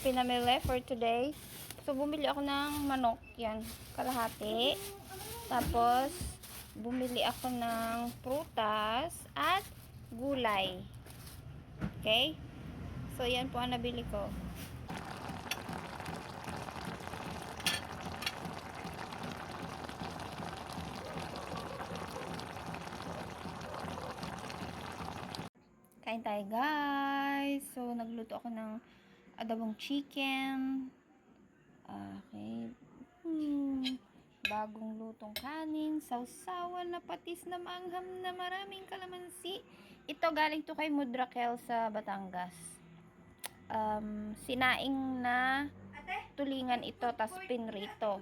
pinamili for today. So, bumili ako ng manok. Yan, kalahati. Tapos, bumili ako ng prutas at gulay. Okay? So, yan po ang nabili ko. Kain tayo, guys. So, nagluto ako ng adobong chicken. Okay. Bagong lutong kanin. Sausawan na patis na maangham na maraming kalamansi. Ito galing to kay Mudrakel sa Batangas. Sinaing na tulingan ito, tas pinrito.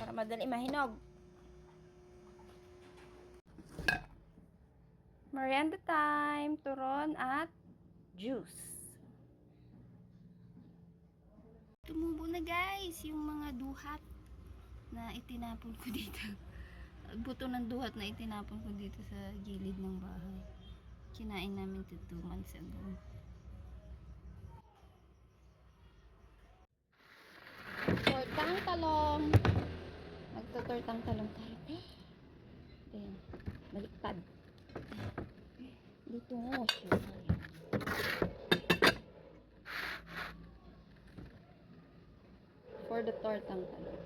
Para madali mahinog. Merienda time, turon at juice. Tumubo na, guys, yung mga duhat na itinapon ko dito. Buto ng duhat na itinapon ko dito sa gilid ng bahay. Kinain namin 2 months ago. Tortang talong. Nagtutortang talong tayo. Ayan. Baliktad. Dito mo siya. For the tortang talong.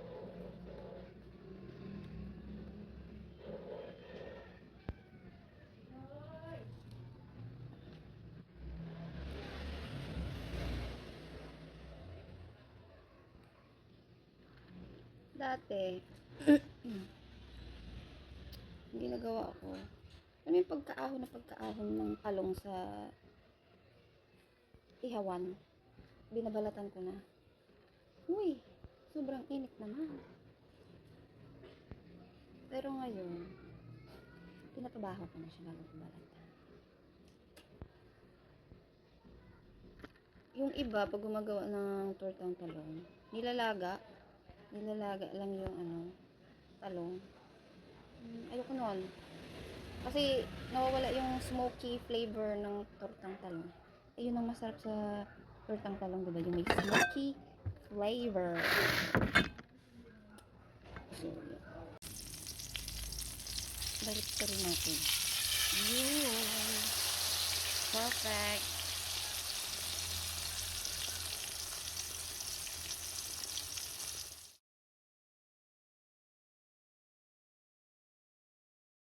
Dati, ginagawa ko, ano yung pagkaahon ng talong sa ihawan, binabalatan ko na. Uy, sobrang init naman. Pero ngayon, pinapabaho ko na siya bago ko balatan. Yung iba, pag gumagawa ng tortang talong, nilalaga lang yung talong. Ayoko nun. Kasi nawawala yung smoky flavor ng tortang talong. Yun ang masarap sa tortang talong, diba? Yung may smoky flavor. So, yun. Balik ka rin natin. Yun. Perfect.